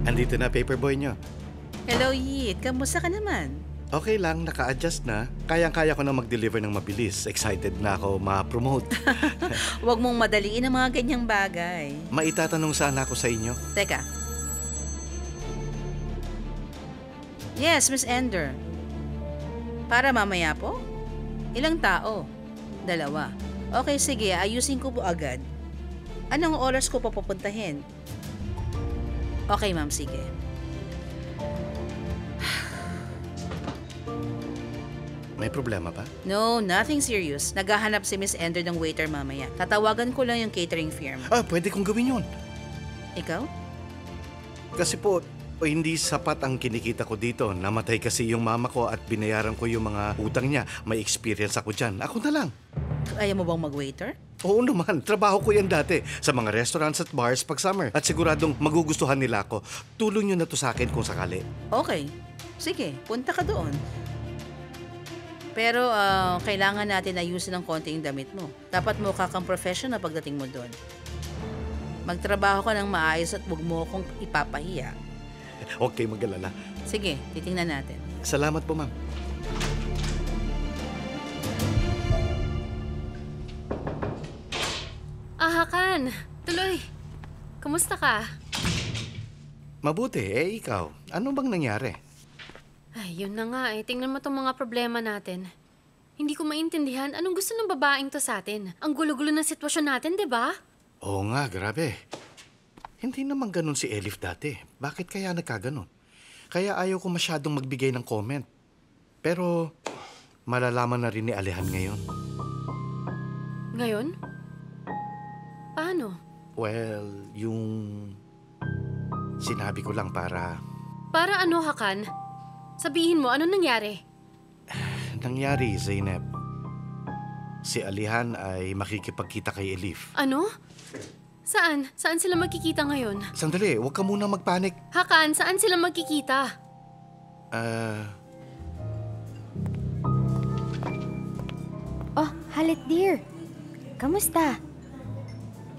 Andito na paperboy nyo. Hello, Yit. Kamusta ka naman? Okay lang, naka-adjust na. Kayang-kaya ko na mag-deliver ng mabilis. Excited na ako ma-promote. Huwag mong madaliin ang mga ganyang bagay. Maitatanong sana ako sa inyo. Teka. Yes, Miss Ender. Para mamaya po? Ilang tao? 2. Okay, sige. Ayusin ko po agad. Anong oras ko pa pupuntahin? Okay, ma'am. Sige. May problema ba? No, nothing serious. Naghahanap si Miss Ender ng waiter mamaya. Tatawagan ko lang yung catering firm. Pwede kong gawin yun. Ikaw? Kasi po, hindi sapat ang kinikita ko dito. Namatay kasi yung mama ko at binayaran ko yung mga utang niya. May experience ako dyan. Ako na lang. Ayaw mo bang mag-waiter? Oo naman, trabaho ko yan dati sa mga restaurants at bars pag summer. At siguradong magugustuhan nila ako. Tulong nyo na to sa akin kung sakali. Okay. Sige, punta ka doon. Pero kailangan natin ayusin ng konti yung damit mo. Dapat mukha kang professional pagdating mo doon. Magtrabaho ka ng maayos at huwag mo akong ipapahiya. Okay, mag-alala. Sige, titingnan natin. Salamat po, ma'am. Hakan. Tuloy. Kumusta ka? Mabuti, ikaw. Ano bang nangyari? Ay, yun na nga eh. Tingnan mo tong mga problema natin. Hindi ko maintindihan anong gusto ng babaeng to sa atin. Ang gulo-gulo ng sitwasyon natin, di ba? Oo nga, grabe. Hindi naman ganun si Elif dati. Bakit kaya nagkaganon? Kaya ayaw ko masyadong magbigay ng comment. Pero malalaman na rin ni Alehan ngayon. Ngayon? Paano? Well, yung sinabi ko lang para... Para ano, Hakan? Sabihin mo, ano nangyari? Nangyari, Zeynep. Si Alehan ay makikipagkita kay Elif. Ano? Saan? Saan sila magkikita ngayon? Sandali, huwag ka muna magpanik. Hakan, saan sila magkikita? Oh, Halit dear. Kamusta?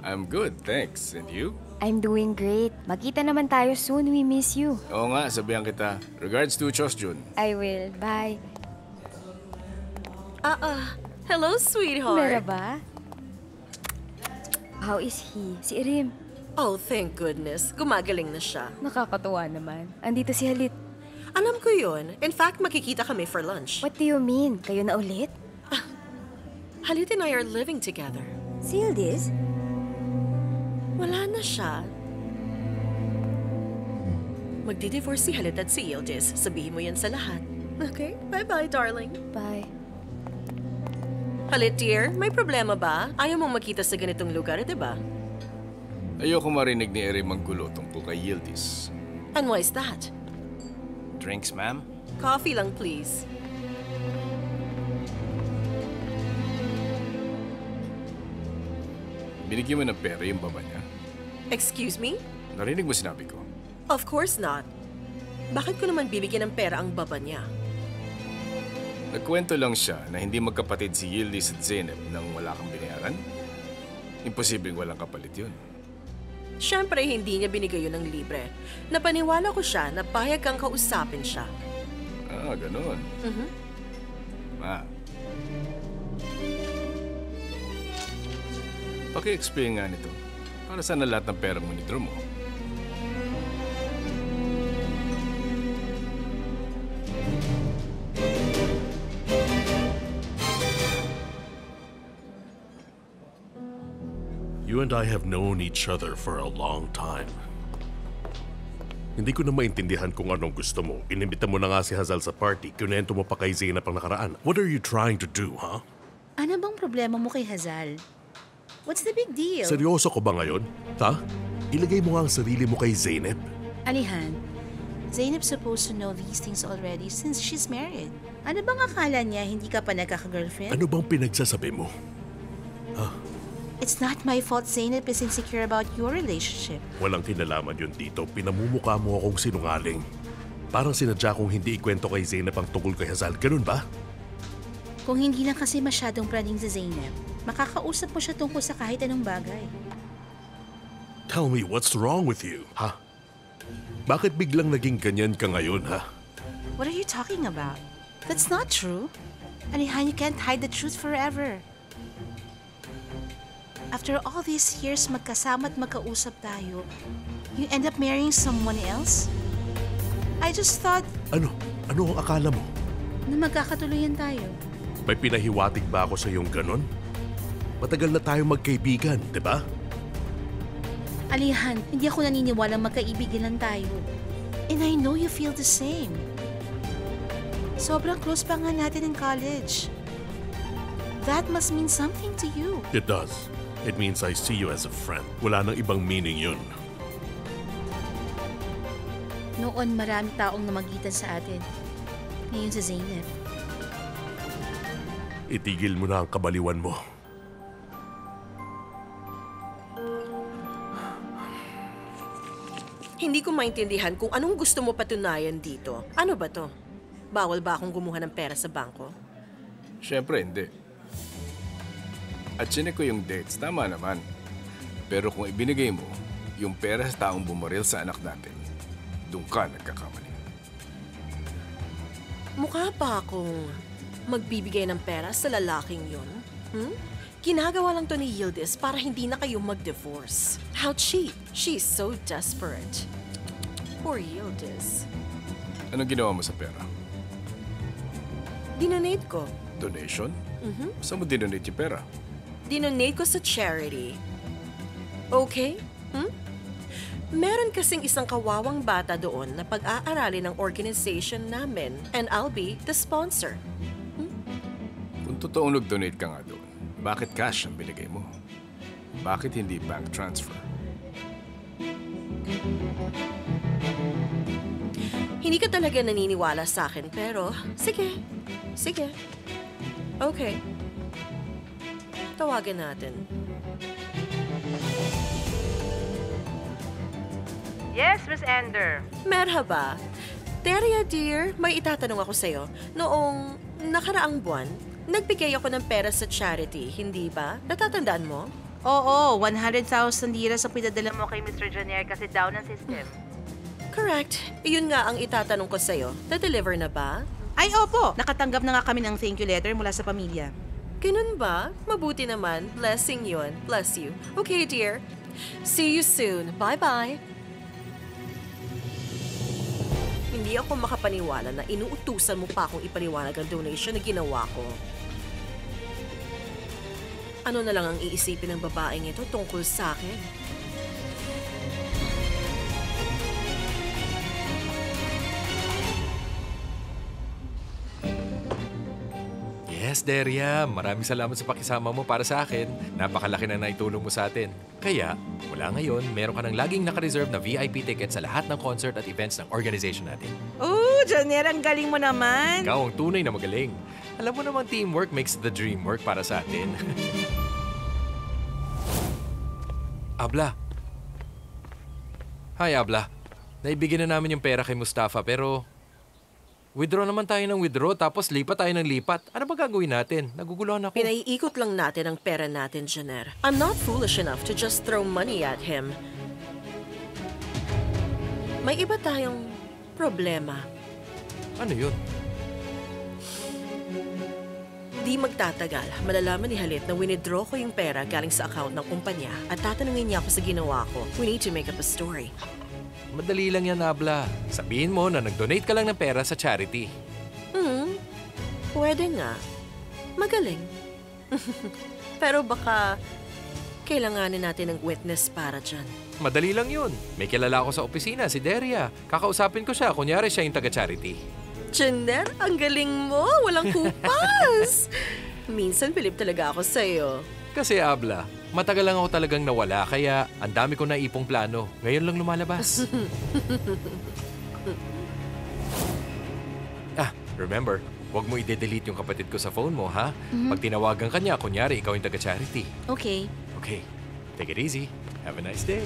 I'm good, thanks. And you? I'm doing great. Magkita naman tayo soon. We miss you. Oo nga, sabihan kita. Regards to Chosjun. I will. Bye. Hello, sweetheart. Merhaba. How is he? Si Irim. Oh, thank goodness. Gumagaling na siya. Nakakatuwa naman. Andito si Halit. Alam ko yun. In fact, makikita kami for lunch. What do you mean? Kayo na ulit? Halit and I are living together. Si Yildiz? Wala na siya. Magdi-divorce si Halit at si Yildiz. Sabihin mo yan sa lahat. Okay? Bye-bye, darling. Bye. Halit, dear, may problema ba? Ayaw mong makita sa ganitong lugar, di ba? Ayoko marinig ni Eri manggulo tungkol kay Yildiz. And why is that? Drinks, ma'am? Coffee lang, please. Binigyan mo ng pera yung baba niya? Excuse me? Narinig mo sinabi ko? Of course not. Bakit ko naman bibigyan ng pera ang baba niya? Nagkwento lang siya na hindi magkapatid si Yildiz at Zeynep nang wala kang binayaran? Imposibleng walang kapalit yun. Siyempre, hindi niya binigay yun ng libre. Napaniwala ko siya na payag kang kausapin siya. Ganun. Paki-explain nga nito. Para saan na lahat ng pera mo ni-draw mo? You and I have known each other for a long time. Hindi ko na maintindihan kung anong gusto mo. Inimbita mo na nga si Hazal sa party. Kunento mo pa kay Zeynep ang nakaraan. What are you trying to do, huh? Ano bang problema mo kay Hazal? What's the big deal? Seryoso ko ba ngayon? Ha? Ilagay mo nga ang sarili mo kay Zeynep. Alihan, Zeynep's supposed to know these things already since she's married. Ano bang akala niya hindi ka pa nagkaka-girlfriend? Ano bang pinagsasabi mo? It's not my fault Zeynep is insecure about your relationship. Walang kinalaman yun dito. Pinamumukha mo akong sinungaling. Parang sinadya kong hindi ikwento kay Zeynep ang tungkol kay Hazal. Ganun ba? Kung hindi lang kasi masyadong praning si Zeynep, makakausap mo siya tungkol sa kahit anong bagay. Tell me, what's wrong with you? Ha? Bakit biglang naging ganyan ka ngayon, ha? What are you talking about? That's not true. Alihan, you can't hide the truth forever. After all these years magkasama at magkausap tayo, you end up marrying someone else? I just thought Ano? Ano ang akala mo? na magkakatuluyan tayo. May pinahiwatig ba ako sa iyong ganon? Matagal na tayong magkaibigan, di ba? Alihan, hindi ako naniniwala magkaibigan lang tayo. And I know you feel the same. Sobrang close pa nga natin in college. That must mean something to you. It does. It means I see you as a friend. Wala nang ibang meaning yun. Noon marami taong namagitan sa atin. Ngayon si Zeynep. Itigil mo na ang kabaliwan mo. Hindi ko maintindihan kung anong gusto mo patunayan dito. Ano ba to? Bawal ba akong kumuha ng pera sa bangko? Siyempre, hindi. At chinek ko yung dates, tama naman. Pero kung ibinigay mo yung pera sa taong bumaril sa anak natin, doon ka nagkakamali. Mukha pa akong magbibigay ng pera sa lalaking yun. Ginagawa lang to ni Yildiz para hindi na kayo mag-divorce. How cheap. She's so desperate. Poor Yildiz. Anong ginawa mo sa pera? Dinonate ko. Donation? Saan mo dinonate yung pera? Dinonate ko sa charity. Okay? Meron kasing isang kawawang bata doon na pag-aaralin ng organization namin and I'll be the sponsor. Kung totoong nag-donate ka nga doon, bakit cash ang binigay mo? Bakit hindi bank transfer? Hindi ka talaga naniniwala sa akin pero sige. Sige. Okay. Tawagan natin. Yes, Miss Ender. Merhaba. Teria dear, may itatanong ako sa'yo. Noong nakaraang buwan, nagbigay ako ng pera sa charity, hindi ba? Natatandaan mo? Oo, 100,000 lira sa pinadala mo kay Mr. Janier kasi down ang system. Correct. Iyon nga ang itatanong ko sa'yo. Na-deliver na ba? Ay, opo. Nakatanggap na nga kami ng thank you letter mula sa pamilya. Ganun ba? Mabuti naman. Blessing yun. Bless you. Okay, dear. See you soon. Bye-bye. Hindi ako makapaniwala na inuutusan mo pa akong ipaliwanag ang donation na ginawa ko. Ano na lang ang iisipin ng babaeng ito tungkol sa akin? Yes, Deria. Maraming salamat sa pakisama mo para sa akin. Napakalaki na naitulong mo sa atin. Kaya, mula ngayon, meron ka ng laging naka-reserve na VIP ticket sa lahat ng concert at events ng organization natin. Oh, Janier, ang galing mo naman. Ikaw ang tunay na magaling. Alam mo namang teamwork makes the dream work para sa atin. Abla. Hi, Abla. Naibigyan na namin yung pera kay Mustafa pero withdraw naman tayo ng withdraw tapos lipat tayo ng lipat. Ano ba gagawin natin? Naguguluhan ako. Pinaiikot lang natin ang pera natin, Janer. I'm not foolish enough to just throw money at him. May iba tayong problema. Ano yun? Di magtatagal, malalaman ni Halit na winidraw ko yung pera galing sa account ng kumpanya at tatanungin niya ako sa ginawa ko. We need to make up a story. Madali lang yan, Abla. Sabihin mo na nag-donate ka lang ng pera sa charity. Pwede nga. Magaling. Pero baka kailanganin natin ng witness para dyan. Madali lang yun. May kilala ako sa opisina, si Deria. Kakausapin ko siya, kunyari siya yung taga-charity. Janer, ang galing mo! Walang kupas! Minsan bilib talaga ako sa'yo. Kasi, Abla, matagal lang ako talagang nawala, kaya ang dami ko naipong plano. Ngayon lang lumalabas. Remember, huwag mo i-delete yung kapatid ko sa phone mo, ha? Pag tinawagan ka niya, kunyari ikaw yung taga-charity. Okay. Okay, take it easy. Have a nice day.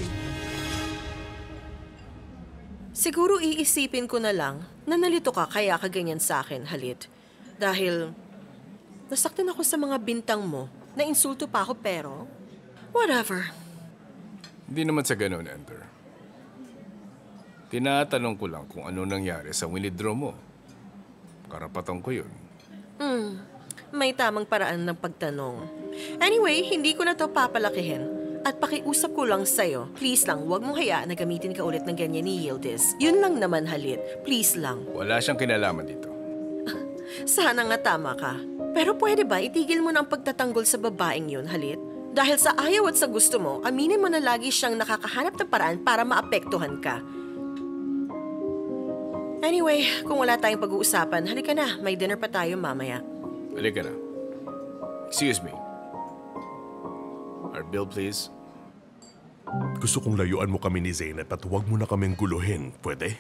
Siguro iisipin ko na lang na nalito ka kaya ka ganyan sa akin, Halit. Dahil nasaktan ako sa mga bintang mo. Na-insulto pa ako pero whatever. Hindi naman sa ganun, Ender. Tinatanong ko lang kung ano nangyari sa withdraw mo. Karapatan ko yun. May tamang paraan ng pagtanong. Anyway, hindi ko na to papalakihin. At pakiusap ko lang sa'yo, please lang, huwag mong hayaan na gamitin ka ulit ng ganyan ni Yildiz. Yun lang naman, Halit. Please lang. Wala siyang kinalaman dito. Sana nga tama ka. Pero pwede ba itigil mo ng pagtatanggol sa babaeng yun, Halit? Dahil sa ayaw at sa gusto mo, aminin mo na lagi siyang nakakahanap ng paraan para maapektuhan ka. Anyway, kung wala tayong pag-uusapan, halika na. May dinner pa tayo mamaya. Halika na. Excuse me. Our bill, please. Gusto kong layuan mo kami ni Zeynep at huwag mo na kaming guluhin. Pwede?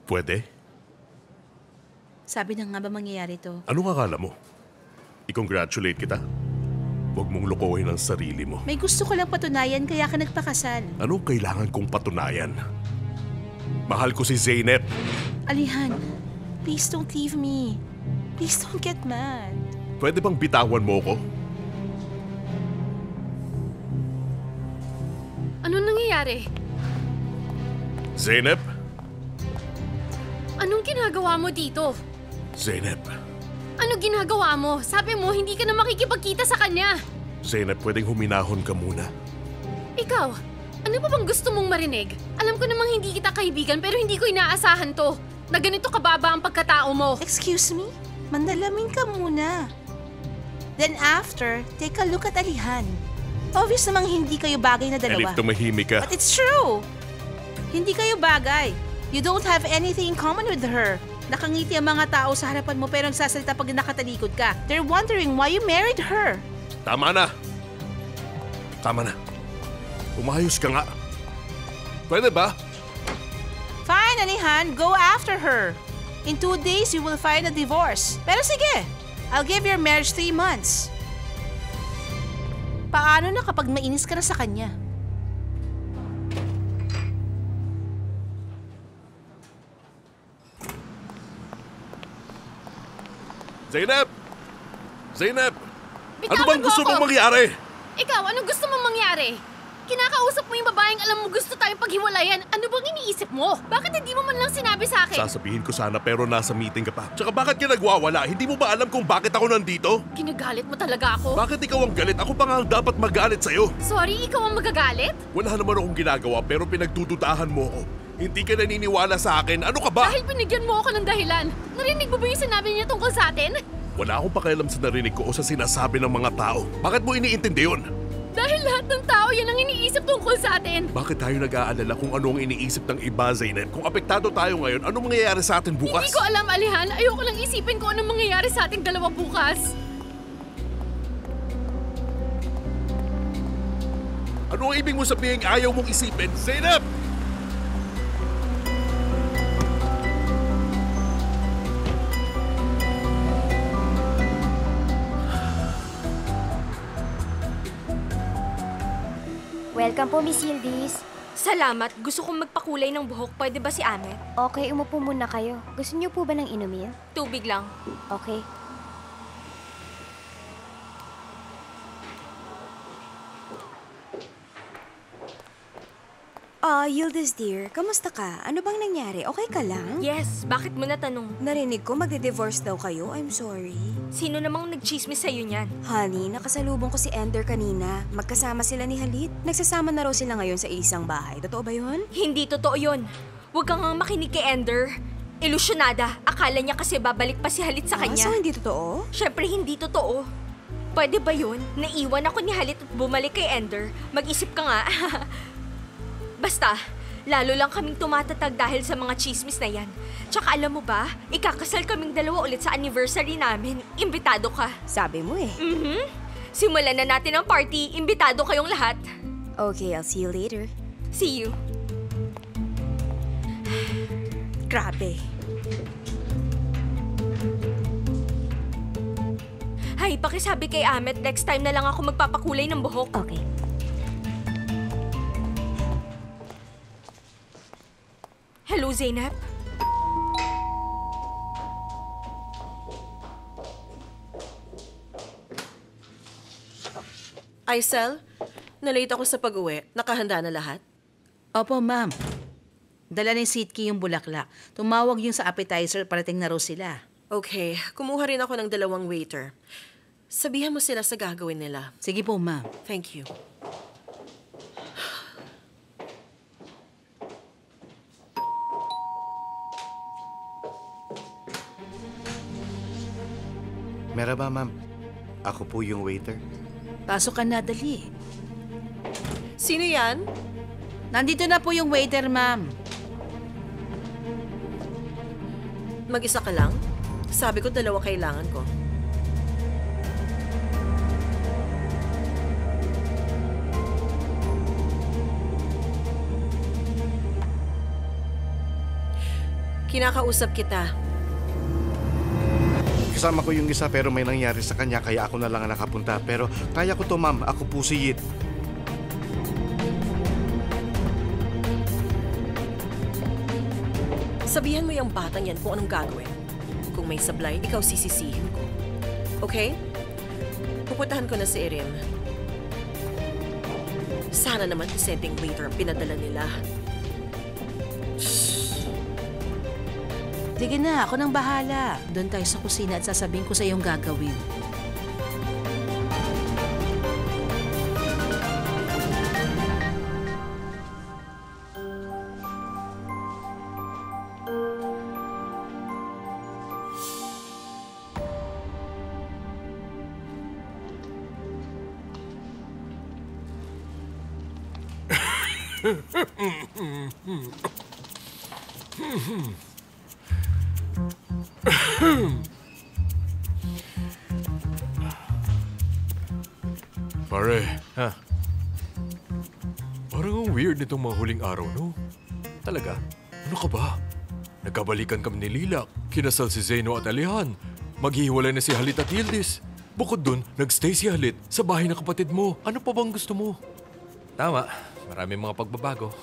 Pwede? Sabi na nga ba mangyayari to? Anong akala mo? I-congratulate kita? Huwag mong lokohin ang sarili mo. May gusto ko lang patunayan kaya ka nagpakasal. Anong kailangan kong patunayan? Mahal ko si Zeynep. Alihan, please don't leave me. Please don't get mad. Pwede bang bitawan mo ko? Ano nangyayari? Zeynep? Anong ginagawa mo dito? Zeynep. Ano ginagawa mo? Sabi mo, hindi ka na makikipagkita sa kanya. Zeynep, pwedeng huminahon ka muna. Ikaw, ano pa bang gusto mong marinig? Alam ko namang hindi kita kaibigan pero hindi ko inaasahan to. Na ganito kababa ang pagkatao mo. Excuse me? Mandalamin ka muna. Then after, take a look at Alihan. Obvious namang hindi kayo bagay na dalawa. Elif, tumahimik ka. But it's true. Hindi kayo bagay. You don't have anything in common with her. Nakangiti ang mga tao sa harapan mo pero nagsasalita pag nakatalikod ka. They're wondering why you married her. Tama na. Tama na. Umayos ka nga. Pwede ba? Fine, Alihan. Go after her. In 2 days, you will find a divorce. Pero sige, I'll give your marriage 3 months. Paano na kapag mainis ka na sa kanya? Zeynep! Zeynep! Bitawan Ano bang mo gusto ako! mong mangyari? Ikaw, anong gusto mong mangyari? Kinakausap mo yung babaeng alam mo gusto tayong paghiwalayan. Ano bang iniisip mo? Bakit hindi mo man lang sinabi sa akin? Sasabihin ko sana pero nasa meeting ka pa. Tsaka bakit ka nagwawala? Hindi mo ba alam kung bakit ako nandito? Ginagalit mo talaga ako? Bakit ikaw ang galit? Ako pa nga ang dapat magalit sa'yo. Sorry, ikaw ang magagalit? Wala naman akong ginagawa pero pinagdududahan mo ako. Hindi ka naniniwala sa akin. Ano ka ba? Dahil binigyan mo ako ng dahilan. Narinig mo ba yung sinabi niya tungkol sa atin? Wala akong pakialam sa narinig ko o sa sinasabi ng mga tao. Bakit mo iniintindi yun? Dahil lahat ng tao yan ang iniisip tungkol sa atin. Bakit tayo nag-aalala kung ano ang iniisip ng iba, Zeynep? Kung apektado tayo ngayon, anong mangyayari sa atin bukas? Hindi ko alam, Alihan. Ayoko lang isipin kung anong mangyayari sa ating dalawa bukas. Ano ang ibig mo sabihin ayaw mong isipin, Zeynep? Welcome po, Miss Yildiz. Salamat. Gusto kong magpakulay ng buhok. Pwede ba si Amet? Okay, umupo muna kayo. Gusto niyo po ba ng inumin? Tubig lang. Okay. Yildiz dear, kamusta ka? Ano bang nangyari? Okay ka lang? Yes, bakit mo natanong? Narinig ko magde-divorce daw kayo. I'm sorry. Sino namang nagchismis sa'yo niyan? Honey, nakasalubong ko si Ender kanina. Magkasama sila ni Halit. Nagsasama na raw sila ngayon sa isang bahay. Totoo ba yun? Hindi totoo yun. Huwag kang nga makinig kay Ender. Ilusyonada. Akala niya kasi babalik pa si Halit sa kanya. So hindi totoo? Siyempre hindi totoo. Pwede ba yun? Naiwan ako ni Halit at bumalik kay Ender. Mag-isip ka nga. Basta, lalo lang kaming tumatatag dahil sa mga chismis na yan. Tsaka alam mo ba, ikakasal kaming dalawa ulit sa anniversary namin. Imbitado ka. Sabi mo eh. Simulan na natin ang party. Imbitado kayong lahat. Okay, I'll see you later. See you. Grabe. Hay, pakisabi kay Amet, next time na lang ako magpapakulay ng buhok. Okay. Hello, Zeynep? Aisel, nalate ako sa pag-uwi. Nakahanda na lahat? Opo, ma'am. Dala ni Sitki yung bulaklak. Tumawag yung sa appetizer, parating na raw sila. Okay, kumuha rin ako ng 2 waiter. Sabihan mo sila sa gagawin nila. Sige po, ma'am. Thank you. Merhaba, ma'am. Ako po yung waiter. Pasok ka na, dali. Sino yan? Nandito na po yung waiter, ma'am. Mag-isa ka lang? Sabi ko 2 kailangan ko. Kinakausap kita. Kasama ko yung isa pero may nangyari sa kanya kaya ako na lang ang nakapunta. Pero kaya ko to, ma'am. Ako po si Yit. Sabihan mo yung batang yan kung anong gagawin. Kung may sablay, ikaw sisisihin ko. Okay? Pupuntahan ko na si Erin. Sana naman dissenting waiter ang pinadala nila. Sige na, ako nang bahala. Doon tayo sa kusina at sasabihin ko sa iyong gagawin. Pare, Ha? parang ang weird nitong mga huling araw, no? Talaga? Ano ka ba? Nagkabalikan kami ni Lila, kinasal si Zeno at Alehan. Maghihiwalay na si Halit at Yildiz. Bukod dun, nagstay si Halit sa bahay ng kapatid mo. Ano pa bang gusto mo? Tama. Maraming mga pagbabago.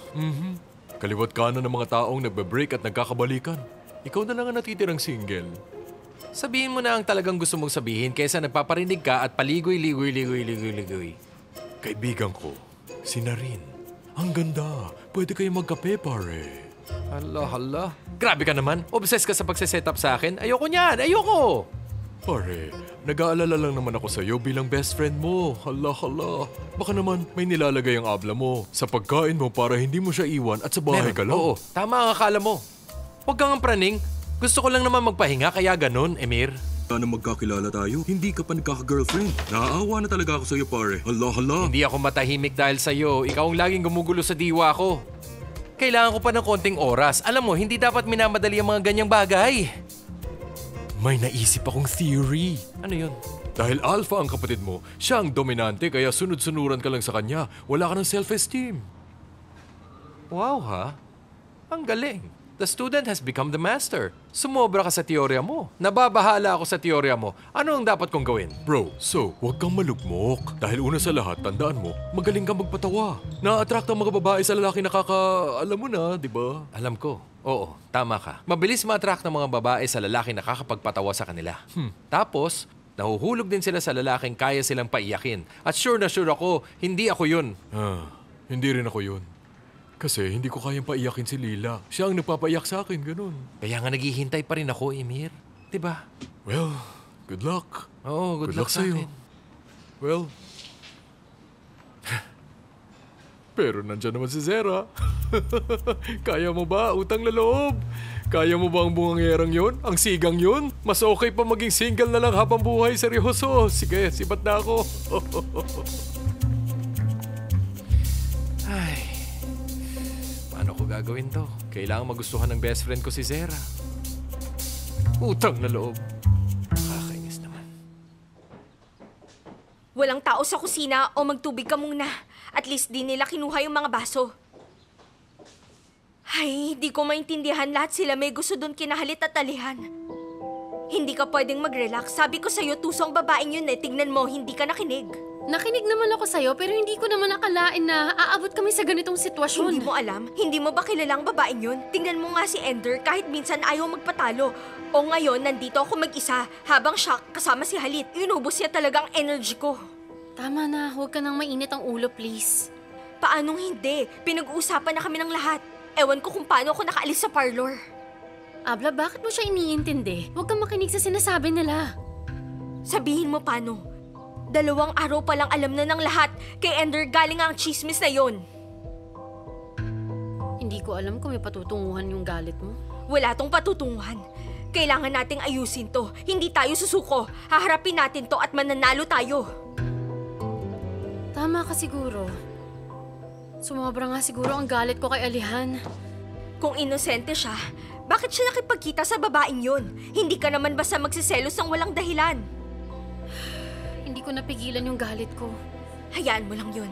Kaliwat kanan ng mga taong nagbe-break at nagkakabalikan. Ikaw na lang ang natitirang single. Sabihin mo na ang talagang gusto mong sabihin kaysa nagpaparinig ka at paligoy-ligoy-ligoy-ligoy-ligoy. Kaibigan ko, si Narin. Ang ganda. Pwede kayo magkape, pare. Hala. Grabe ka naman. Obsessed ka sa pagsiset up sa akin. Ayoko niyan. Ayoko! Pare, nag-aalala lang naman ako sa'yo bilang best friend mo. Hala. Baka naman may nilalagay ang abla mo sa pagkain mo para hindi mo siya iwan at sa bahay ka lang. Oo, tama ang akala mo. Huwag kang praning. Gusto ko lang naman magpahinga kaya ganun, Emir. Sana magkakilala tayo. Hindi ka pa nagkaka-girlfriend. Naaawa na talaga ako sa'yo, pare. Hala. Hindi ako matahimik dahil sa'yo. Ikaw ang laging gumugulo sa diwa ko. Kailangan ko pa ng konting oras. Alam mo, hindi dapat minamadali ang mga ganyang bagay. May naisip akong theory. Ano yun? Dahil alpha ang kapatid mo, siya ang dominante kaya sunod-sunuran ka lang sa kanya. Wala ka ng self-esteem. Wow ha? Ang galing. The student has become the master. Sumobra ka sa teorya mo. Nababahala ako sa teorya mo. Ano ang dapat kong gawin? Bro, so, huwag kang malugmok. Dahil una sa lahat, tandaan mo, magaling kang magpatawa. Na-attract ang mga babae sa lalaki alam mo na, di ba? Alam ko. Oo, tama ka. Mabilis ma-attract ng mga babae sa lalaki nakakapagpatawa sa kanila. Tapos, nahuhulog din sila sa lalaking kaya silang paiyakin. At sure na sure ako, hindi ako yun. Hindi rin ako yun. Kasi hindi ko kayang paiyakin si Lila. Siya ang nagpapaiyak sa akin, ganun. Kaya nga naghihintay pa rin ako, Emir. Diba? Well, good luck. Oo, good luck sa sa'yo. akin. Well, pero nandyan naman si Zera. Kaya mo ba, utang na loob? Kaya mo ba ang bungangyerang yon? Ang sigang yon? Mas okay pa maging single na lang habang buhay, seryoso. Sige, sibat na ako. Ay, paano ko gagawin to? Kailangan magustuhan ng best friend ko si Zera. Utang na loob. Nakakainis naman. Walang tao sa kusina o magtubig ka muna. At least di nila kinuha yung mga baso. Ay, di ko maintindihan lahat sila may gusto doon kinahalit at Alehan. Hindi ka pwedeng mag-relax. Sabi ko sa'yo, tusong babaeng yun eh. Tignan mo, hindi ka nakinig. Nakinig naman ako sa'yo pero hindi ko naman akalain na aabot kami sa ganitong sitwasyon. Hindi mo alam? Hindi mo ba kilalang babaeng yun? Tingnan mo nga si Ender kahit minsan ayaw magpatalo. O ngayon, nandito ako mag-isa habang siya kasama si Halit. Inubos niya talagang energy ko. Tama na, huwag ka nang mainit ang ulo, please. Paanong hindi? Pinag-uusapan na kami ng lahat. Ewan ko kung paano ako nakaalis sa parlor. Abla, bakit mo siya iniintindi? Huwag kang makinig sa sinasabi nila. Sabihin mo paano. 2 araw pa lang alam na ng lahat. Kay Ender galing ang chismis na yon. Hindi ko alam kung may patutunguhan yung galit mo. Wala tong patutunguhan. Kailangan nating ayusin to. Hindi tayo susuko. Haharapin natin to at mananalo tayo. Tama ka siguro. Sumobra nga siguro ang galit ko kay Alihan. Kung inosente siya, bakit siya nakipagkita sa babaeng yon? Hindi ka naman basta magsiselos ng walang dahilan. Hindi ko napigilan yung galit ko. Hayaan mo lang yun.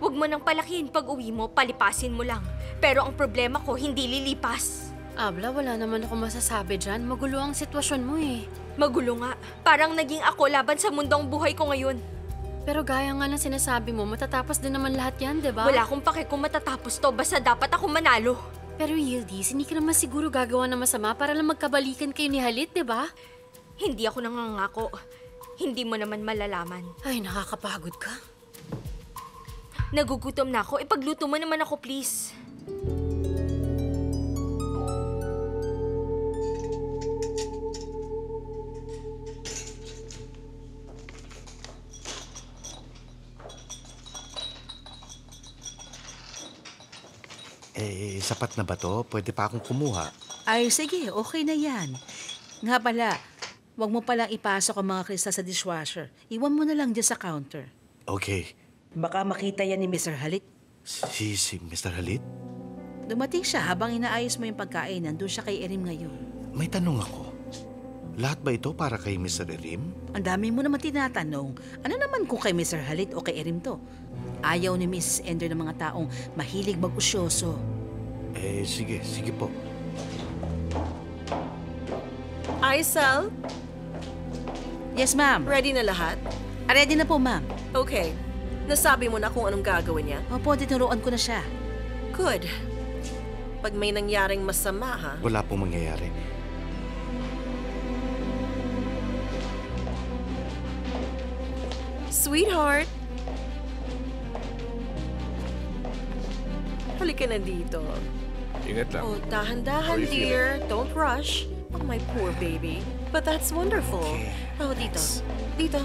Huwag mo nang palakihin pag uwi mo, palipasin mo lang. Pero ang problema ko, hindi lilipas. Abla, wala naman ako masasabi dyan. Magulo ang sitwasyon mo eh. Magulo nga. Parang naging ako laban sa mundong buhay ko ngayon. Pero gaya nga ng sinasabi mo, matatapos din naman lahat yan, di ba? Wala akong pake kung matatapos to, basta dapat ako manalo. Pero Yildiz, hindi ka naman siguro gagawa ng masama para lang magkabalikan kayo ni Halit, di ba? Hindi ako nangangako. Hindi mo naman malalaman. Ay, nakakapagod ka. Nagugutom na ako. Ipagluto mo naman ako, please. Sapat na ba to? Pwede pa akong kumuha. Ay, sige, okay na yan. Nga pala, huwag mo palang ipasok ang mga kristal sa dishwasher. Iwan mo na lang dyan sa counter. Okay. Baka makita yan ni Mr. Halit. Si Mr. Halit? Dumating siya habang inaayos mo yung pagkain. Nandun siya kay Erim ngayon. May tanong ako. Lahat ba ito para kay Mr. Erim? Ang dami mo naman tinatanong. Ano naman kung kay Mr. Halit o kay Erim to? Ayaw ni Mrs. Ender ng mga taong mahilig mag-usyoso. Sige po. Aisel, Yes, ma'am. ready na lahat? Ready na po, ma'am. Okay. Nasabi mo na kung anong gagawin niya? Opo, tinuruan ko na siya. Good. Pag may nangyaring masama, ha? Wala pong mangyayari. Sweetheart! Halika na dito. Ingat lang. Oh, How dahan-dahan, are you dear. Don't rush. Oh, my poor baby. But that's wonderful. Okay. Oh, dito. Dito.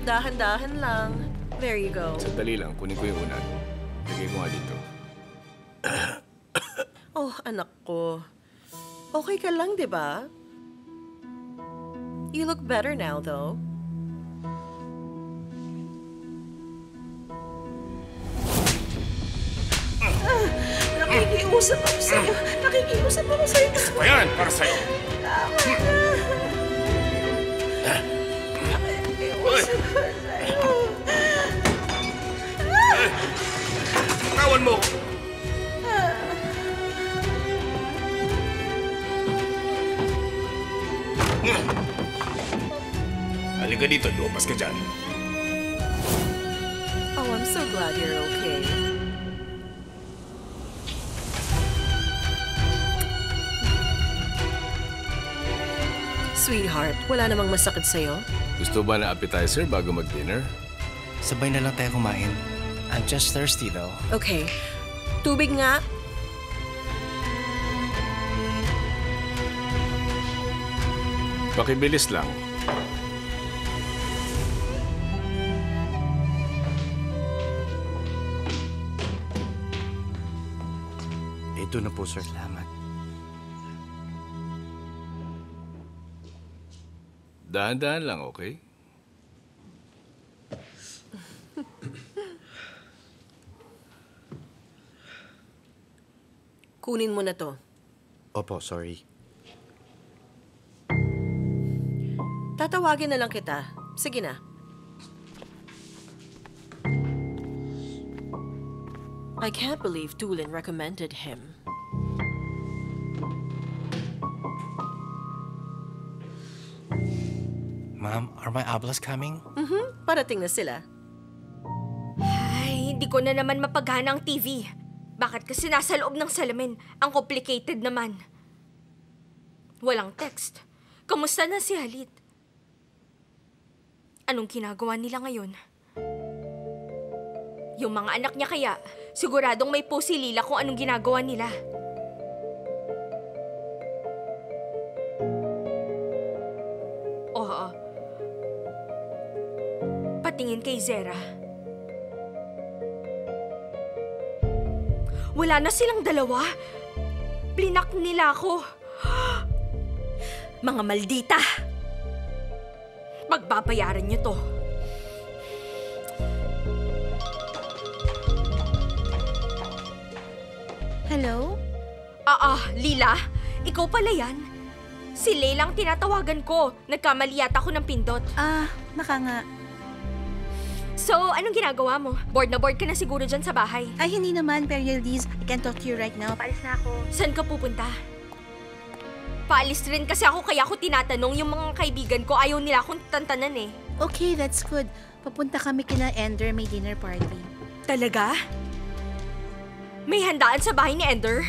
Dahan-dahan lang. There you go. Sandali lang, kunin ko yung unan. Lagay ko nga dito. Oh, anak ko. Okay ka lang, di ba? You look better now, though. Nakikiusap ako sa'yo. Nakikiusap ako sa'yo. Ayan, para sa'yo. Tawan mo! Halika dito, lumabas ka dyan. Oh, I'm so glad you're okay. Sweetheart, wala namang masakit sa'yo? Gusto ba na appetizer bago mag-dinner? Sabay na lang tayo kumain. I'm just thirsty though. Okay. Tubig nga. Pakibilis lang. Ito na po, sir. Salamat. Dahan-dahan lang, okay? Kunin mo na to. Opo, sorry. Tatawagin na lang kita. Sige na. I can't believe Tulin recommended him. Mom, are my ablas coming? Parating na sila. Ay, hindi ko na naman mapagana ang TV. Bakit kasi nasa loob ng salamin? Ang complicated naman. Walang text. Kamusta na si Halit? Anong ginagawa nila ngayon? Yung mga anak niya kaya, siguradong may post si Lila kung anong ginagawa nila. Oo. Patingin kay Zera. Wala na silang dalawa. Blinak nila ako. Mga maldita! Magbabayaran niyo to. Hello? Lila? Ikaw pala yan? Si Leilang tinatawagan ko. Nagkamali yata ako ng pindot. Naka nga. So, anong ginagawa mo? Bored na bored ka na siguro dyan sa bahay. Ay, hindi naman, Periel Diz. I can't talk to you right now. Paalis na ako. Saan ka pupunta? Paalis rin kasi ako kaya ako tinatanong yung mga kaibigan ko. Ayaw nila akong tantanan eh. Okay, that's good. Papunta kami kina Ender, may dinner party. Talaga? May handaan sa bahay ni Ender?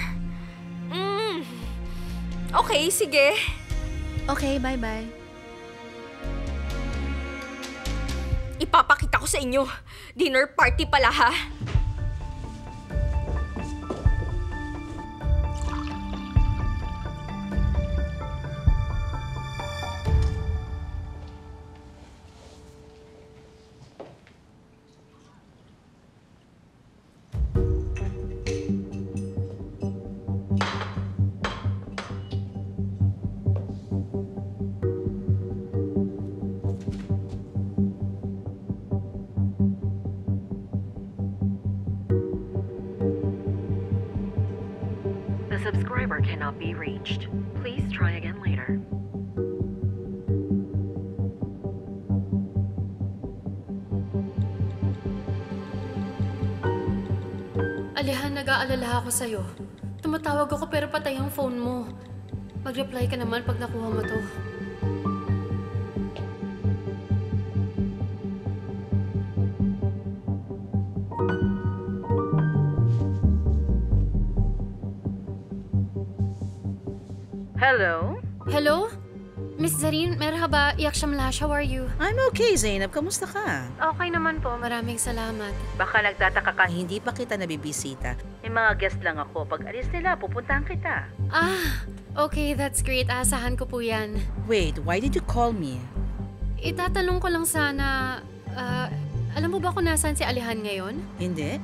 Okay, sige. Okay, bye-bye. Ipapakita ko sa inyo. Dinner party pala ha. The subscriber cannot be reached. Please try again later. Alihan, nag-aalala ako sa'yo. Tumatawag ako pero patay ang phone mo. Mag-reply ka naman pag nakuha mo to. Hello? Hello? Miss Zareen, merhaba. Yakshamlash, how are you? I'm okay, Zainab. Kamusta ka? Okay naman po, maraming salamat. Baka nagtataka ka, hindi pa kita nabibisita. May mga guest lang ako. Pag alis nila, pupuntahan kita. Okay, that's great. Aasahan ko po yan. Wait, why did you call me? Itatanong ko lang sana, alam mo ba kung nasaan si Alihan ngayon? Hindi?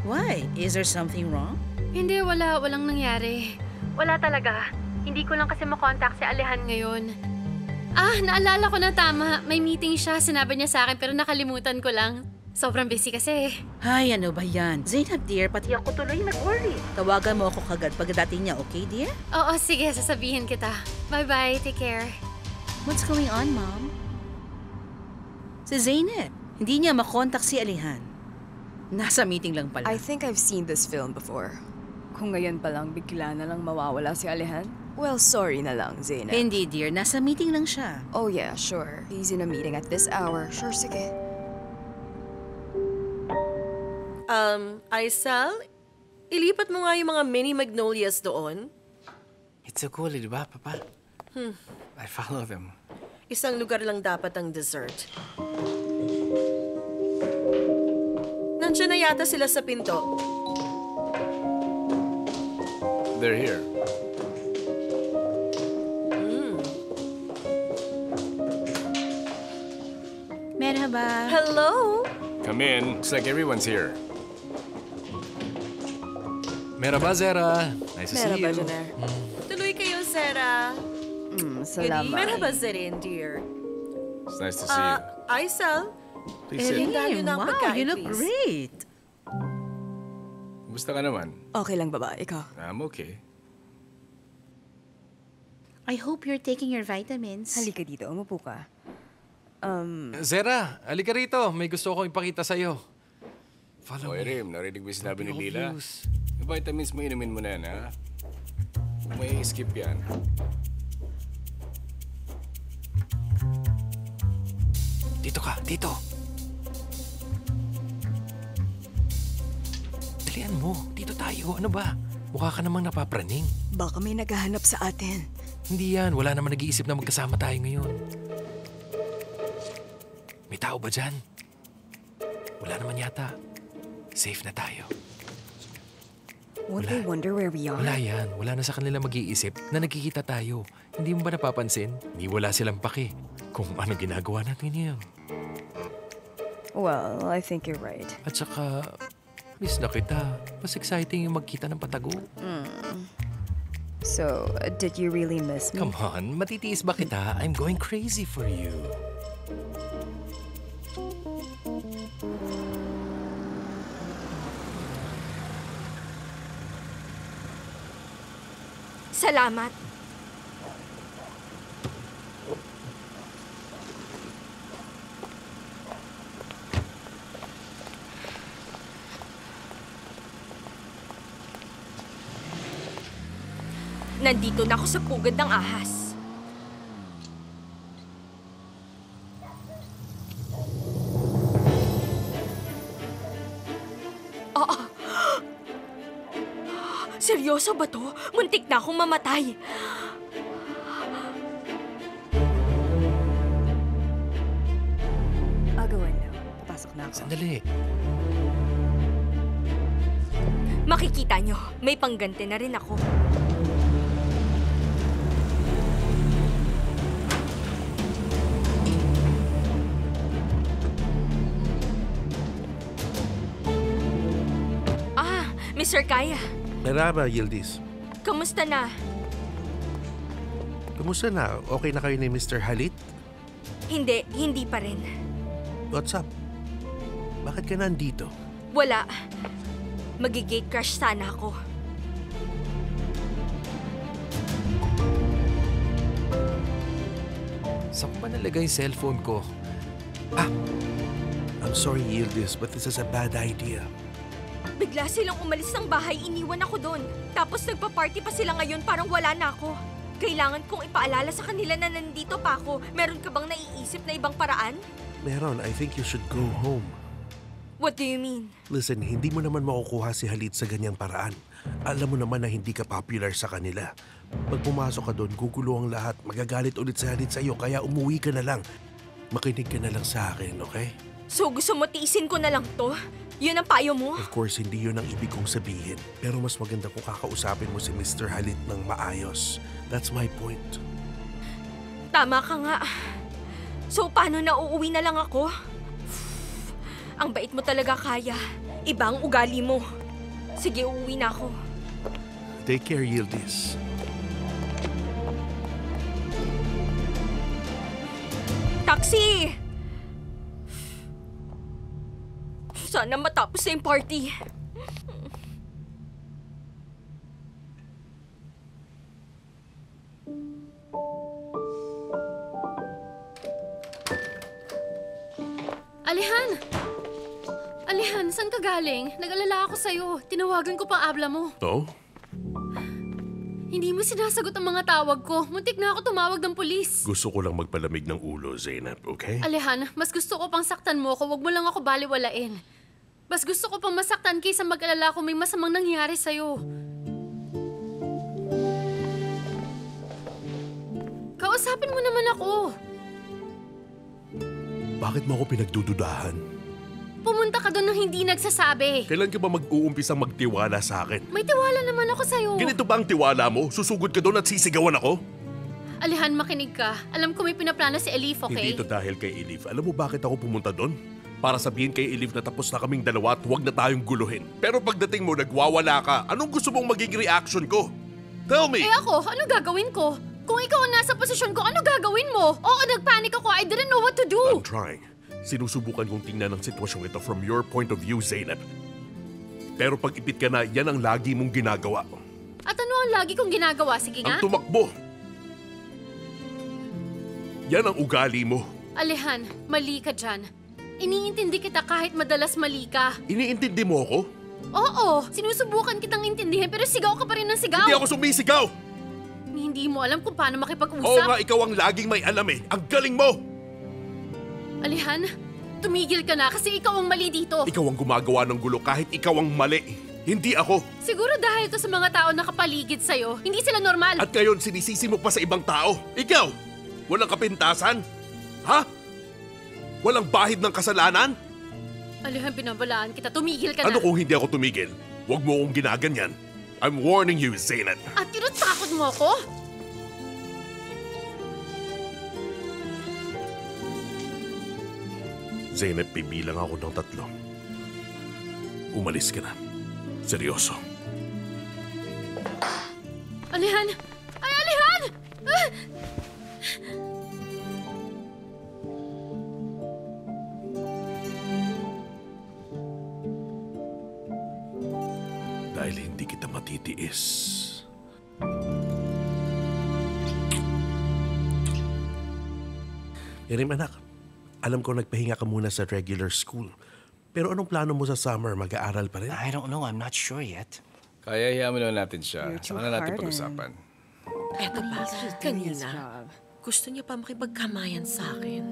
Why? Is there something wrong? Hindi, walang nangyari. Wala talaga. Hindi ko lang kasi makontak si Alihan ngayon. Naalala ko na tama. May meeting siya. Sinabi niya sa akin pero nakalimutan ko lang. Sobrang busy kasi. Ay, ano ba yan? Zainab, dear, pati ako tuloy nag-worry. Tawagan mo ako kagad pagdating niya, okay, dear? Oo, sige. Sasabihin kita. Bye-bye. Take care. What's going on, Mom? Si Zainab. Hindi niya makontak si Alihan. Nasa meeting lang pala. I think I've seen this film before. Kung ngayon pa lang bigla na lang mawawala si Alihan? Well, sorry na lang, Zainab. Hindi, dear. Nasa meeting lang siya. Oh yeah, sure. He's in a meeting at this hour. Sure, sige. Aisal, ilipat mo nga yung mga mini magnolias doon. It's so cool, di ba, Papa? I follow them. Isang lugar lang dapat ang dessert. Nandiyan na yata sila sa pinto. They're here. Merhaba. Hello? Come in. Looks like everyone's here. Merhaba, Zera. Nice to see you. Merhaba, Janer. Tuloy kayo, Sarah. Salamat. Merhaba, Zarin, dear. It's nice to see you. Aisal, Please sit. tayo ng Wow, pagkain, you look please. great. Kumusta ka naman? Okay lang ba? Ikaw? I'm okay. I hope you're taking your vitamins. Halika dito. Umupo ka. Zera, halika rito. May gusto akong ipakita sa'yo. Follow Oy, me. Rim, narinig mo yung sinabi ni Don't be Lila? obvious. Yung vitamins mo, inumin mo na yan, ha? Kung may skip yan. Dito ka, dito. Dalian mo. Dito tayo. Ano ba? Mukha ka namang napapraning. Baka may naghahanap sa atin. Hindi yan. Wala naman nag-iisip na magkasama tayo ngayon. May tao ba dyan? Wala naman yata. safe na tayo. Won't they wonder where we are? Wala yan. Wala na sa kanila mag-iisip na nagkikita tayo. Hindi mo ba napapansin? Hindi wala silang pake kung ano ginagawa natin ngayon. Well, I think you're right. At saka, miss na kita. Mas exciting yung magkita ng patago. So, did you really miss me? Come on, matitiis ba kita? I'm going crazy for you. Salamat. Nandito na ako sa pugad ng ahas. Seryoso ba to? Muntik na akong mamatay. I'll go in now. Papasok na ako. Sandali. Makikita nyo, may pangganti na rin ako. Mr. Kaya. Merhaba, Yildiz. Kamusta na? Kamusta na? Okay na kayo ni Mr. Halit? Hindi pa rin. What's up? Bakit ka nandito? Wala. Magigate crush sana ako. Saan ba nalagay yung cellphone ko? I'm sorry, Yildiz, but this is a bad idea. Bigla silang umalis ng bahay, iniwan ako doon. Tapos nagpa-party pa sila ngayon, parang wala na ako. Kailangan kong ipaalala sa kanila na nandito pa ako. Meron ka bang naiisip na ibang paraan? Meron, I think you should go home. What do you mean? Listen, hindi mo naman makukuha si Halit sa ganyang paraan. Alam mo naman na hindi ka popular sa kanila. Pag pumasok ka doon, gugulo ang lahat. Magagalit ulit si Halit sa'yo, kaya umuwi ka na lang. Makinig ka na lang sa akin, okay? So gusto mo tiisin ko na lang to? Yun ang payo mo? Of course, hindi yun ang ibig kong sabihin. Pero mas maganda kung kakausapin mo si Mr. Halit ng maayos. That's my point. Tama ka nga. So paano na uuwi na lang ako? Ang bait mo talaga, Kaya. Iba ang ugali mo. Sige, uuwi na ako. Take care, Yildiz. Taxi! Sana matapos na yung party. Alihan! Alihan, saan ka galing? Nag-alala ako sa'yo. Tinawagan ko pang abla mo. Oh? Hindi mo sinasagot ang mga tawag ko. Muntik na ako tumawag ng pulis. Gusto ko lang magpalamig ng ulo, Zainab, okay? Alihan, mas gusto ko pang saktan mo ko. Huwag mo lang ako baliwalain. Mas gusto ko pang masaktan kaysa mag-alala kung may masamang nangyari sa'yo. Kausapin mo naman ako. Bakit mo ako pinagdududahan? Pumunta ka doon nang hindi nagsasabi. Kailan ka ba mag-uumpisang magtiwala sa akin? May tiwala naman ako sa'yo. Ganito ba ang tiwala mo? Susugod ka doon at sisigawan ako? Alihan, makinig ka. Alam ko may pinaplano si Elif, okay? Hindi ito dahil kay Elif. Alam mo bakit ako pumunta doon? Para sabihin kay Elif na tapos na kaming dalawa at huwag na tayong guluhin. Pero pagdating mo, nagwawala ka. Anong gusto mong magiging reaction ko? Tell me! Eh ako, ano gagawin ko? Kung ikaw ang nasa posisyon ko, ano gagawin mo? Oo, nagpanik ako. I didn't know what to do. I'm trying. Sinusubukan kong tingnan ang sitwasyong ito from your point of view, Zainab. Pero pag ipit ka na, yan ang lagi mong ginagawa. At ano ang lagi kong ginagawa? Sige nga. Ang tumakbo. Yan ang ugali mo. Alihan, mali ka dyan. Iniintindi kita kahit madalas mali ka. Iniintindi mo ako? Oo, sinusubukan kitang intindihin pero sigaw ka pa rin ng sigaw. Hindi ako sumisigaw! Hindi mo alam kung paano makipag-usap. Oo nga, ikaw ang laging may alam eh. Ang galing mo! Alihan, tumigil ka na kasi ikaw ang mali dito. Ikaw ang gumagawa ng gulo kahit ikaw ang mali. Hindi ako. Siguro dahil to sa mga tao na kapaligid sa'yo, hindi sila normal. At ngayon sinisisi mo pa sa ibang tao. Ikaw, walang kapintasan? Ha? Walang bahid ng kasalanan? Alihan, binabalaan kita. Tumigil ka na. Ano kung hindi ako tumigil? Huwag mo akong ginaganyan. I'm warning you, Zainab. At tinatakot mo ako? Zainab, pibilang ako ng 3. Umalis ka na. Seryoso. Alihan! Ay, Alihan! Ah! Dahil hindi kita matitiis. Yerim, anak. Alam ko nagpahinga ka muna sa regular school. Pero anong plano mo sa summer? Mag-aaral pa rin? I don't know. I'm not sure yet. Kaya hiyaman naman natin siya. You're too Saka na natin hardened. pag-usapan. Eto pa, kanina, gusto niya pa makipagkamayan sa akin.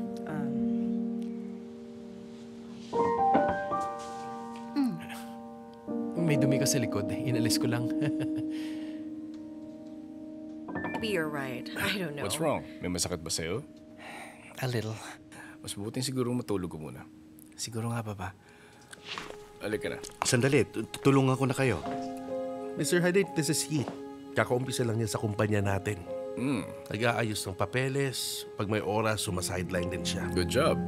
May dumi ka sa likod. Inalis ko lang. Maybe you're right. I don't know. What's wrong? May masakit ba sa'yo? A little. Mas mabuting siguro matulog ko muna. Siguro nga, Papa. Halika na. Sandali, tulungan ko na kayo. Mr. Hadid, this is Heath. Kakaumpisa lang niya sa kumpanya natin. Nag-aayos ng papeles. Pag may oras, sumasideline din siya. Good job.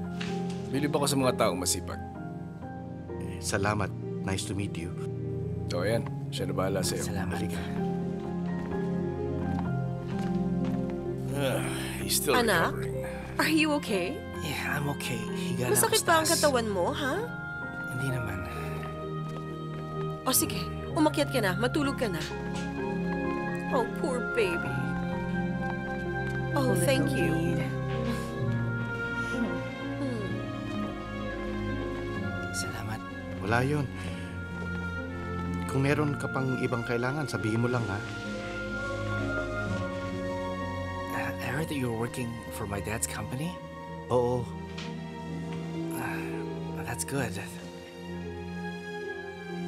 Bilib ako sa mga taong masipag. Salamat. Nice to meet you. O yan, siya na bahala sa'yo. Salamat. He's still Anak, recovering. are you okay? Yeah, I'm okay. Higa lang Masakit ako ba sa ang taas. katawan mo, ha? Hindi naman. O sige, umakyat ka na, matulog ka na. Oh, poor baby. Oh, thank you. Salamat. Wala yun. Kung meron ka pang ibang kailangan, sabihin mo lang, ha? I heard that you were working for my dad's company. Oo. That's good.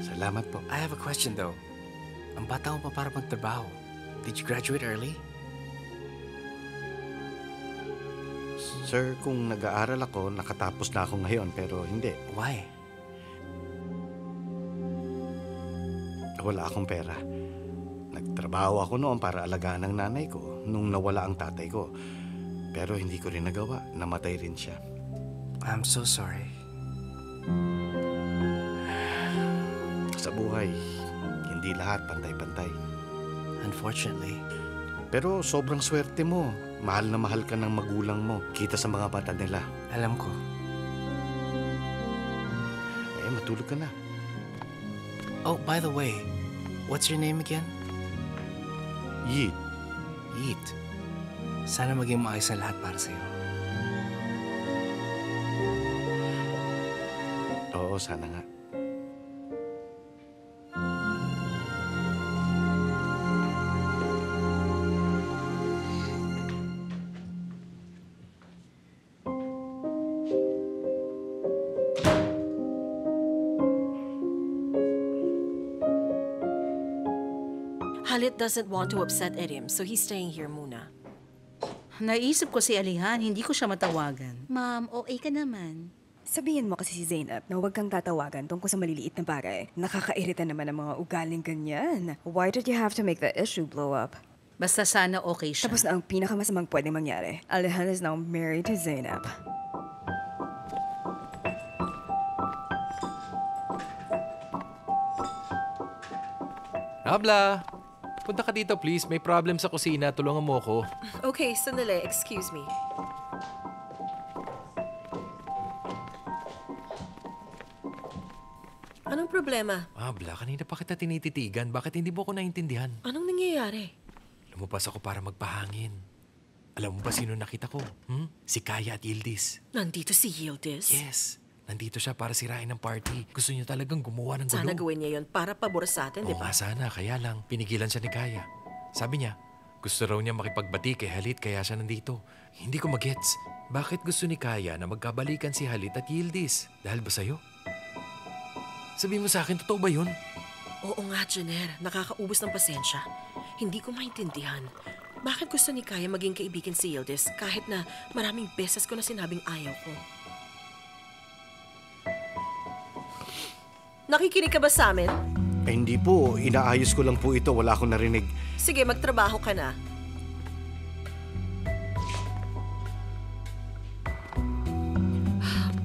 Salamat po. I have a question though. Ang bata mo pa para magtrabaho. Did you graduate early? Sir, kung nag-aaral ako, nakatapos na ako ngayon, pero hindi. Why? Wala akong pera. Nagtrabaho ako noon para alagaan ang nanay ko nung nawala ang tatay ko. Pero hindi ko rin nagawa. Namatay rin siya. I'm so sorry. Sa buhay, hindi lahat pantay-pantay. Unfortunately. Pero sobrang swerte mo. Mahal na mahal ka ng magulang mo. Kita sa mga mata nila. Alam ko. Matulog ka na. Oh, by the way, what's your name again? Yeet. Yeet. Sana maging maayos ang lahat para sa'yo. Oo, sana nga. Halit doesn't want to upset Erim, so he's staying here muna. Naisip ko si Alihan, hindi ko siya matawagan. Ma'am, okay ka naman. Sabihin mo kasi si Zainab na huwag kang tatawagan tungkol sa maliliit na bagay. Nakakairita naman ang mga ugaling ganyan. Why did you have to make the issue blow up? Basta sana okay siya. Tapos na ang pinakamasamang pwedeng mangyari. Alihan is now married to Zainab. Habla! Punta ka dito, please. May problem sa kusina. Tulungan mo ako. Okay, sandali. Excuse me. Anong problema? Habla, kanina pa kita tinititigan. Bakit hindi mo ako naintindihan? Anong nangyayari? Lumabas ako para magpahangin. Alam mo ba sino nakita ko? Si Kaya at Yildiz. Nandito si Yildiz? Yes. Nandito siya para sirain ng party. Gusto niya talagang gumawa ng gulo. Sana gawin niya yon para pabor sa atin, di Oo ba? nga sana, kaya lang. Pinigilan siya ni Kaya. Sabi niya, gusto raw niya makipagbati kay Halit kaya siya nandito. Hindi ko magets. Bakit gusto ni Kaya na magkabalikan si Halit at Yildiz? Dahil ba sa'yo? Sabihin mo sa akin, totoo ba yun? Oo nga, Jenner. Nakakaubos ng pasensya. Hindi ko maintindihan. Bakit gusto ni Kaya maging kaibigan si Yildiz kahit na maraming beses ko na sinabing ayaw ko? Nakikinig ka ba sa amin? Hindi po. Inaayos ko lang po ito. Wala akong narinig. Sige, magtrabaho ka na.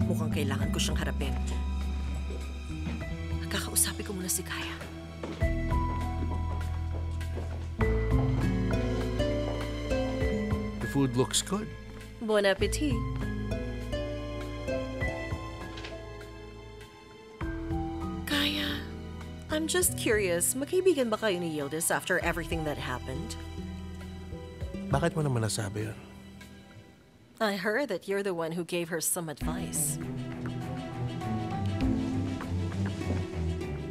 Mukhang kailangan ko siyang harapin. Kakausapin ko muna si Kaya. The food looks good. Bon appetit. Kaya, I'm just curious, magkaibigan ba kayo ni Yildiz after everything that happened? Bakit mo naman nasabi yun? I heard that you're the one who gave her some advice.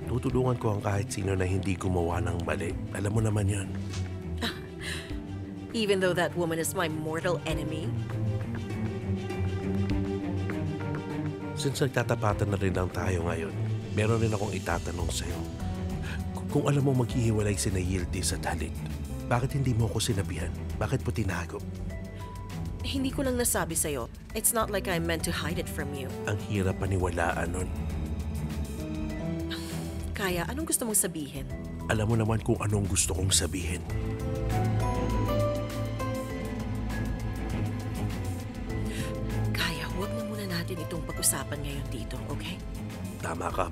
Tutulungan ko ang kahit sino na hindi gumawa ng mali. Alam mo naman yun. Even though that woman is my mortal enemy? Since nagtatapatan na rin lang tayo ngayon, meron rin akong itatanong sa'yo. Kung alam mo maghihiwalay si Yildiz at Halit, bakit hindi mo ako sinabihan? Bakit mo tinago? Hindi ko lang nasabi sa'yo. It's not like I meant to hide it from you. Ang hirap paniwalaan nun. Kaya, anong gusto mong sabihin? Alam mo naman kung anong gusto kong sabihin. Kaya, huwag na muna natin itong pag-usapan ngayon dito, okay? Tama ka.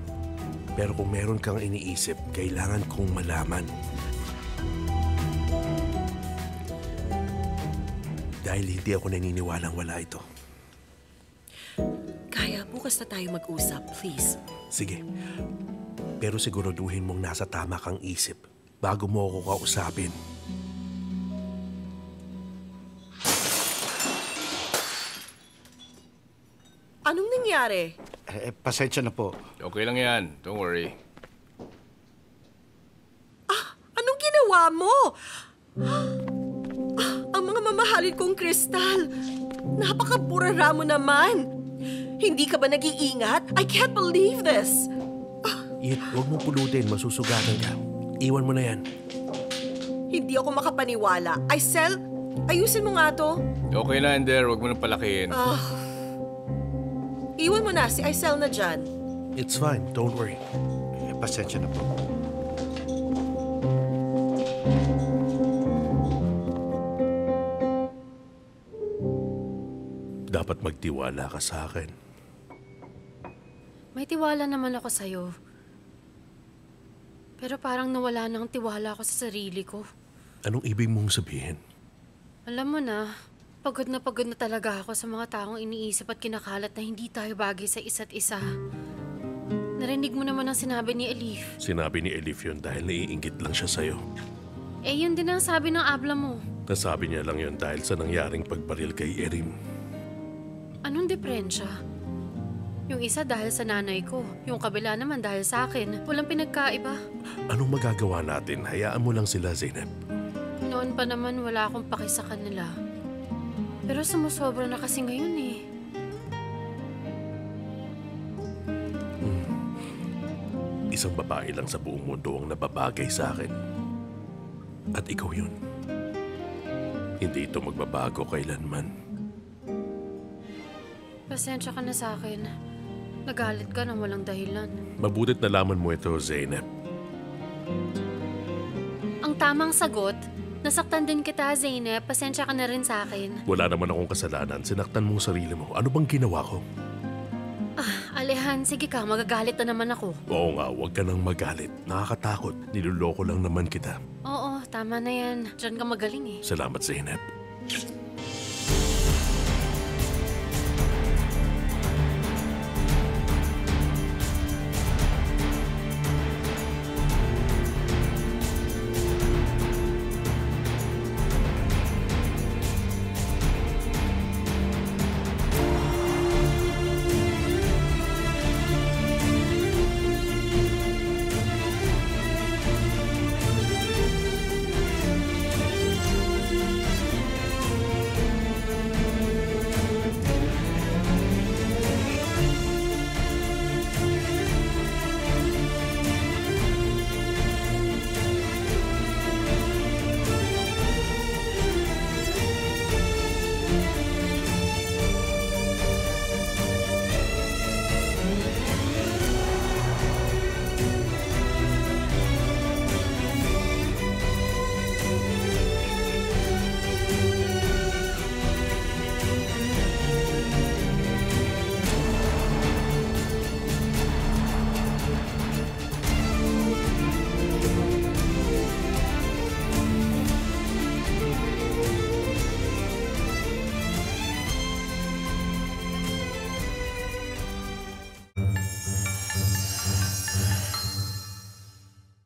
Pero kung meron kang iniisip, kailangan kong malaman. Dahil hindi ako naniniwalang wala ito. Kaya, bukas na tayo mag-usap, please. Sige. Pero siguraduhin mong nasa tama kang isip bago mo ako kausapin. Anong nangyari? Pasensya na po. Okay lang yan. Don't worry. Anong ginawa mo? Ang mga mamahalin kong kristal. Napakaburara mo naman. Hindi ka ba nag-iingat? I can't believe this. Yit, huwag mong pulutin. Masusugatan ka. Iwan mo na yan. Hindi ako makapaniwala. Aisel, ayusin mo nga to. Okay na, Ender. Huwag mo nang palakihin. Iwan mo na si Aisel na dyan. It's fine. Don't worry. Pasensya na po. Dapat magtiwala ka sa akin. May tiwala naman ako sa'yo. Pero parang nawala ng tiwala ko sa sarili ko. Anong ibig mong sabihin? Alam mo na pagod na talaga ako sa mga taong iniisip at kinakalat na hindi tayo bagay sa isa't isa. Narinig mo naman ang sinabi ni Elif. Sinabi ni Elif yun dahil naiinggit lang siya sa'yo. Eh, yun din ang sabi ng abla mo. Nasabi niya lang yun dahil sa nangyaring pagbaril kay Erin. Anong diferensya? Yung isa dahil sa nanay ko, yung kabila naman dahil sa akin. Walang pinagkaiba. Anong magagawa natin? Hayaan mo lang sila, Zeynep. Noon pa naman wala akong paki sa kanila. Pero sumusobra na kasi ngayon eh. Isang babae lang sa buong mundo ang nababagay sa akin. At ikaw yun. Hindi ito magbabago kailanman. Pasensya ka na sa akin. Nagalit ka nang walang dahilan. Mabutit nalaman mo ito, Zeynep. Ang tamang sagot, nasaktan din kita, Zeynep. Pasensya ka na rin sa akin. Wala naman akong kasalanan. Sinaktan mong sarili mo. Ano bang ginawa ko? Alehan, sige ka. Magagalit na naman ako. Oo nga, huwag ka nang magalit. Nakakatakot. Niloloko lang naman kita. Oo, tama na yan. Diyan ka magaling eh. Salamat, Zeynep.